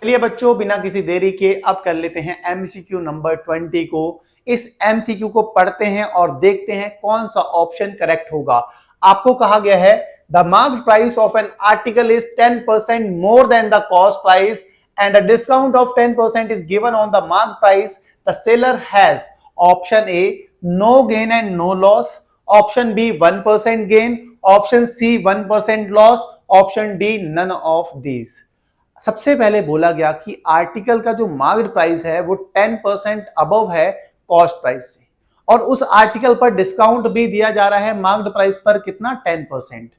चलिए बच्चों, बिना किसी देरी के अब कर लेते हैं एमसीक्यू नंबर 20 को। इस एमसीक्यू को पढ़ते हैं और देखते हैं कौन सा ऑप्शन करेक्ट होगा। आपको कहा गया है the marked price of an article is 10% more than the cost price and a discount of 10% is given on the marked price. The seller has option A no gain and no loss, option B 1% gain, option C 1% loss, option D none of these. सबसे पहले बोला गया कि article का जो marked price है वो 10% above है कॉस्ट प्राइस से, और उस आर्टिकल पर डिस्काउंट भी दिया जा रहा है मार्क्ड प्राइस पर कितना 10%।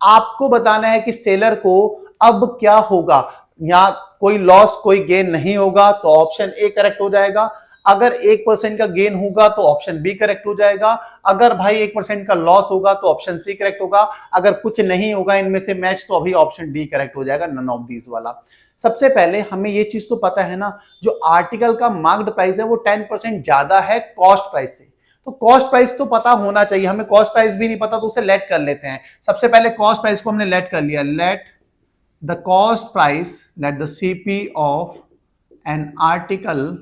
आपको बताना है कि सेलर को अब क्या होगा, या कोई लॉस कोई गेन नहीं होगा तो ऑप्शन ए करेक्ट हो जाएगा। अगर 1% का गेन होगा तो ऑप्शन बी करेक्ट हो जाएगा। अगर भाई 1% का लॉस होगा तो ऑप्शन सी करेक्ट होगा। अगर कुछ नहीं होगा इनमें से मैच तो अभी ऑप्शन डी करेक्ट हो जाएगा, नन ऑफ दीज वाला। सबसे पहले हमें ये चीज तो पता है ना, जो आर्टिकल का मार्क्ड प्राइस है वो 10% ज्यादा है कॉस्ट प्राइस से। तो कॉस्ट प्राइस तो पता होना चाहिए हमें, कॉस्ट प्राइस भी नहीं पता तो उसे लेट कर लेते हैं। सबसे पहले कॉस्ट प्राइस को हमने लेट कर लिया, let the cost price, let the CP of an article,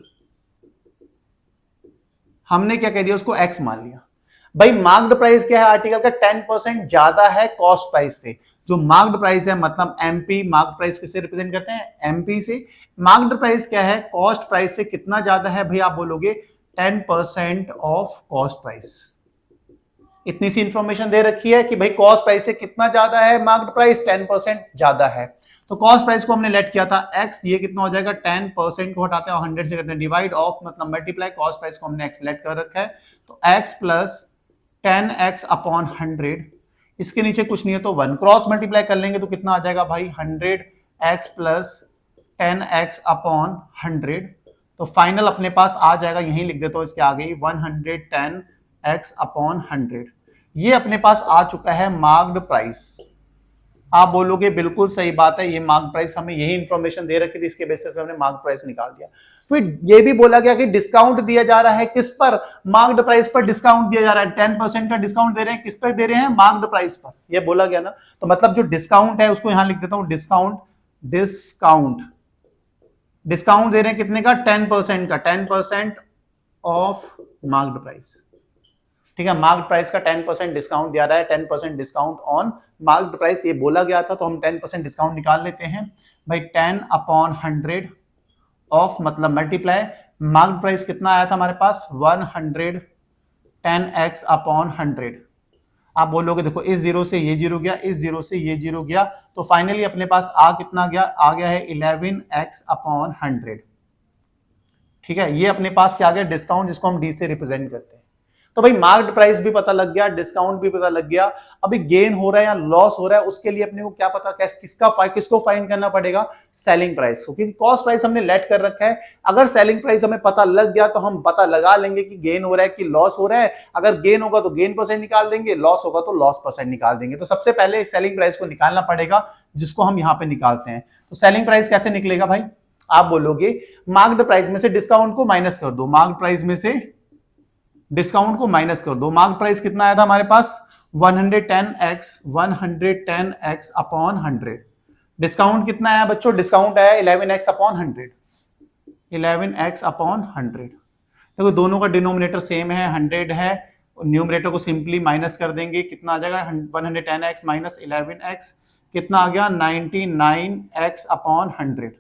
हमने क्या कह दिया उसको एक्स मान लिया। भाई मार्क्ड प्राइस क्या है आर्टिकल का, 10% ज्यादा है कॉस्ट प्राइस से। जो मार्क्ड प्राइस है मतलब एमपी, मार्क्ड प्राइस किससे रिप्रेजेंट करते हैं, एमपी से। मार्क्ड प्राइस क्या है, कॉस्ट प्राइस से कितना ज्यादा है भाई, आप बोलोगे 10% ऑफ कॉस्ट प्राइस। इतनी सी इंफॉर्मेशन दे रखी है कि भाई कॉस्ट प्राइस से कितना ज्यादा है मार्क्ड प्राइस, 10% ज्यादा है। तो कॉस्ट प्राइस को हमने लेट किया था एक्स, ये कितना हो जाएगा 10% को हटाते हैं और 100 से करते हैं डिवाइड, ऑफ मतलब मल्टीप्लाई, कॉस्ट प्राइस को हमने एक्स लेट कर रखा है। तो एक्स प्लस 10x अपॉन 100, इसके नीचे कुछ नहीं है तो 1, क्रॉस मल्टीप्लाई कर लेंगे तो कितना आ जाएगा भाई 100x प्लस 10x अपॉन 100। तो फाइनल अपने पास आ जाएगा, यहीं लिख देता हूं इसके आगे ही 110x अपॉन 100। ये अपने पास आ चुका है मार्क्ड प्राइस। आप बोलोगे बिल्कुल सही बात है, ये मार्क्ड प्राइस हमें यही इंफॉर्मेशन दे रखी थी, इसके बेसिस पे हमने मार्क्ड प्राइस निकाल दिया। फिर ये भी बोला गया कि डिस्काउंट दिया जा रहा है किस पर, मार्क्ड प्राइस पर डिस्काउंट दिया जा रहा है। 10% का डिस्काउंट दे रहे हैं, किस पर दे रहे हैं, मार्क्ड प्राइस पर, ये बोला गया ना। तो मतलब जो डिस्काउंट है उसको यहां लिख देता हूं, डिस्काउंट, डिस्काउंट, डिस्काउंट दे रहे हैं कितने का, 10% का, 10% ऑफ मार्क्ड प्राइस। ठीक है, मार्क्ड प्राइस का 10% डिस्काउंट दिया रहा है, 10% डिस्काउंट ऑन मार्क्ड प्राइस ये बोला गया था, तो हम 10% डिस्काउंट निकाल लेते हैं भाई। 10 अपॉन 100 ऑफ मतलब मल्टीप्लाई, मार्क्ड प्राइस कितना आया था हमारे पास 110x अपॉन 100। आप बोलोगे देखो इस जीरो से ये जीरो गया, इस जीरो से ये जीरो गया, तो फाइनली अपने पास आ कितना गया, आ गया है 11x अपॉन 100। ठीक है, ये अपने पास क्या आ गया, डिस्काउंट, जिसको हम डी से रिप्रेजेंट करते हैं। तो भाई मार्क्ड प्राइस भी पता लग गया, डिस्काउंट भी पता लग गया। अभी गेन हो रहा है या लॉस हो रहा है उसके लिए अपने को क्या पता, किसको फाइंड करना पड़ेगा, सेलिंग प्राइस को, क्योंकि कॉस्ट प्राइस हमने लेट कर रखा है। अगर सेलिंग प्राइस हमें पता लग गया तो हम पता लगा लेंगे कि गेन हो रहा है कि लॉस हो रहा है। अगर गेन होगा तो गेन परसेंट निकाल देंगे, लॉस होगा तो लॉस परसेंट निकाल देंगे। तो सबसे पहले सेलिंग प्राइस को निकालना पड़ेगा, जिसको हम यहाँ पे निकालते हैं। तो सेलिंग प्राइस कैसे निकलेगा भाई, आप बोलोगे मार्क्ड प्राइस में से डिस्काउंट को माइनस कर दो, मार्क्ड प्राइस में से डिस्काउंट को माइनस कर दो। मार्क्ड प्राइस कितना आया था हमारे पास 110x अपॉन 100। डिस्काउंट कितना आया बच्चों, डिस्काउंट आया 11x अपॉन 100, 11x अपॉन 100। देखो दोनों का डिनोमिनेटर सेम है, 100 है, न्यूमरेटर को सिंपली माइनस कर देंगे, कितना आ जाएगा 110x माइनस 11x, कितना आ गया 99x अपॉन 100।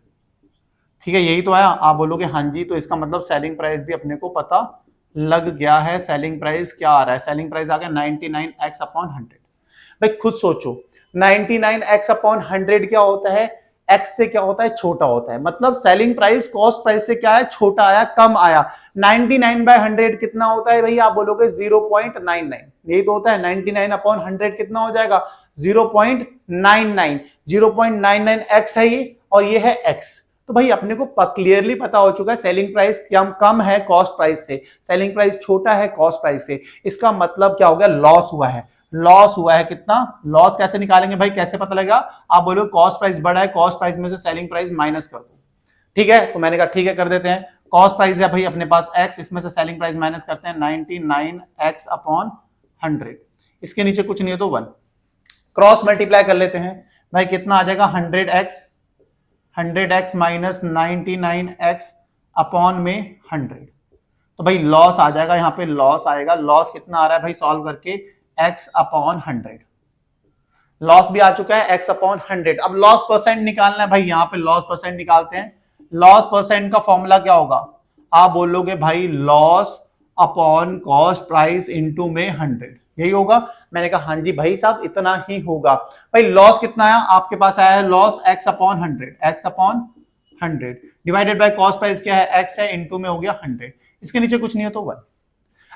ठीक है, यही तो आया। आप बोलोगे हाँ जी, तो इसका मतलब सेलिंग प्राइस भी अपने को पता लग गया है। सेलिंग प्राइस क्या आ रहा है, सेलिंग प्राइस आ गया 99x अपॉन 100। भाई खुद सोचो 99x अपॉन 100 क्या होता है, x से क्या होता है, छोटा होता है। मतलब सेलिंग प्राइस कॉस्ट प्राइस से क्या है, छोटा आया, कम आया। 99/100 कितना होता है भाई, आप बोलोगे 0.99, यही तो होता है। 99 अपॉन 100 कितना हो जाएगा 0.99, 0.99x है ये, और ये है x। तो भाई अपने को क्लियरली पता हो चुका है सेलिंग प्राइस कम है कॉस्ट प्राइस से, सेलिंग प्राइस छोटा है कॉस्ट प्राइस से। इसका मतलब क्या हो गया, लॉस हुआ है। लॉस हुआ है कितना, लॉस कैसे निकालेंगे भाई, कैसे पता लगेगा, आप बोलो कॉस्ट प्राइस बड़ा है, कॉस्ट प्राइस में से सेलिंग प्राइस माइनस कर दो। ठीक है, तो मैंने कहा ठीक है कर देते हैं। कॉस्ट प्राइस है भाई अपने पास x, इसमें से सेलिंग प्राइस माइनस करते हैं 99x अपॉन 100, इसके नीचे कुछ नहीं है तो 1, क्रॉस मल्टीप्लाई कर लेते हैं भाई, कितना आ जाएगा 100x 100x minus 99x upon में 100। तो भाई लॉस आ जाएगा, यहां पे लॉस आएगा। लॉस कितना आ रहा है भाई सॉल्व करके, x अपॉन 100। लॉस भी आ चुका है x अपॉन 100। अब लॉस परसेंट निकालना है भाई, यहां पे लॉस परसेंट निकालते हैं। लॉस परसेंट का फॉर्मूला क्या होगा, आप बोलोगे भाई loss upon cost price into में 100, यही होगा। मैंने कहा हाँ जी भाई साहब इतना ही होगा। भाई लॉस कितना आया आपके पास, आया है loss x upon 100, x upon 100 divided by cost price क्या है, x है, इनटू में हो गया 100। इसके नीचे कुछ नहीं है तो 1।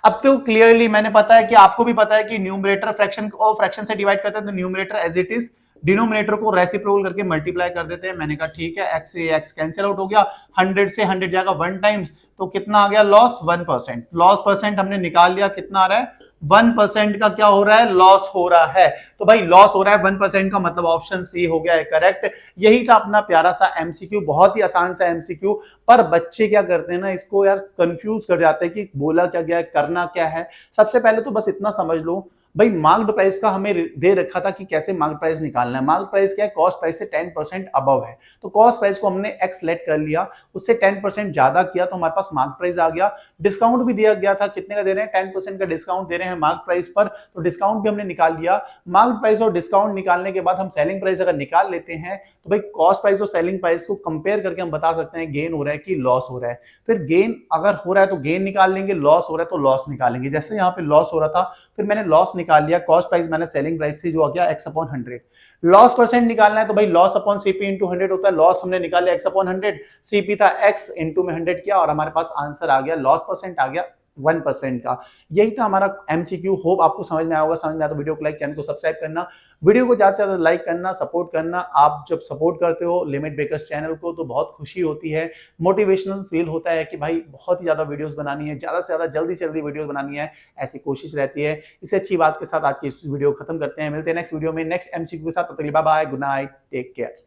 अब तो क्लियरली मैंने पता है कि आपको भी पता है कि न्यूमरेटर फ्रैक्शन और फ्रैक्शन से डिवाइड करते हैं तो numerator as it is, denominator को रेसिप्रोकल करके मल्टीप्लाई कर देते हैं। मैंने कहा ठीक है, x से x कैंसिल आउट हो गया, 100 से 100 जाएगा 1 टाइम्स, तो कितना आ गया लॉस 1%। लॉस परसेंट हमने निकाल लिया, कितना आ रहा है 1% का क्या हो रहा है, लॉस हो रहा है। तो भाई लॉस हो रहा है 1% का, मतलब ऑप्शन सी हो गया है करेक्ट। यही था अपना प्यारा सा एमसीक्यू, बहुत ही आसान सा एमसीक्यू। पर बच्चे क्या करते हैं ना, इसको यार कंफ्यूज कर जाते हैं कि बोला क्या गया है, करना क्या है। सबसे पहले तो बस इतना समझ लो भाई, मार्क्ड प्राइस का हमें दे रखा था कि कैसे मार्क्ड प्राइस निकालना है। मार्क्ड प्राइस क्या है, कॉस्ट प्राइस से 10% अबव है, तो कॉस्ट प्राइस को हमने एक्स लेट कर लिया, उससे 10% ज्यादा किया तो हमारे पास मार्क प्राइस आ गया। डिस्काउंट भी दिया गया था, कितने का दे रहे हैं, 10% का डिस्काउंट दे रहे हैं मार्क प्राइस पर, तो डिस्काउंट भी हमने निकाल लिया। मार्क प्राइस और डिस्काउंट निकालने के बाद हम सेलिंग प्राइस अगर निकाल लेते हैं तो भाई कॉस्ट प्राइस और सेलिंग प्राइस को कंपेयर करके हम बता सकते हैं गेन हो रहा है कि लॉस हो रहा है। फिर गेन अगर हो रहा है तो गेन निकाल लेंगे, लॉस हो रहा है तो लॉस निकालेंगे। जैसे यहाँ पे लॉस हो रहा था, फिर मैंने लॉस निकाल लिया, कॉस्ट प्राइस मैंने सेलिंग प्राइस से जो आ गया x अपॉन 100। लॉस परसेंट निकालना है तो भाई लॉस अपॉन सीपी इंटू 100 होता है। लॉस हमने निकाल लिया x अपॉन 100, सीपी था x इंटू में 100 किया और हमारे पास आंसर आ गया, लॉस परसेंट आ गया 1% का। यही था हमारा एमसीक्यू। होप आपको समझ में आया होगा। समझ में आया तो वीडियो को लाइक, चैनल को सब्सक्राइब करना, वीडियो को ज्यादा से ज्यादा लाइक करना, सपोर्ट करना। आप जब सपोर्ट करते हो लिमिट ब्रेकर्स चैनल को तो बहुत खुशी होती है, मोटिवेशनल फील होता है कि भाई बहुत ही ज्यादा वीडियोस बनानी है, ज्यादा से ज्यादा जल्दी से जल्दी वीडियोस बनानी है, ऐसी कोशिश रहती है। इससे अच्छी बात के साथ आज की इस वीडियो खत्म करते हैं। मिलते हैं नेक्स्ट वीडियो में नेक्स्ट एमसीक्यू के साथ। तब तक के लिए bye bye, good night, take care.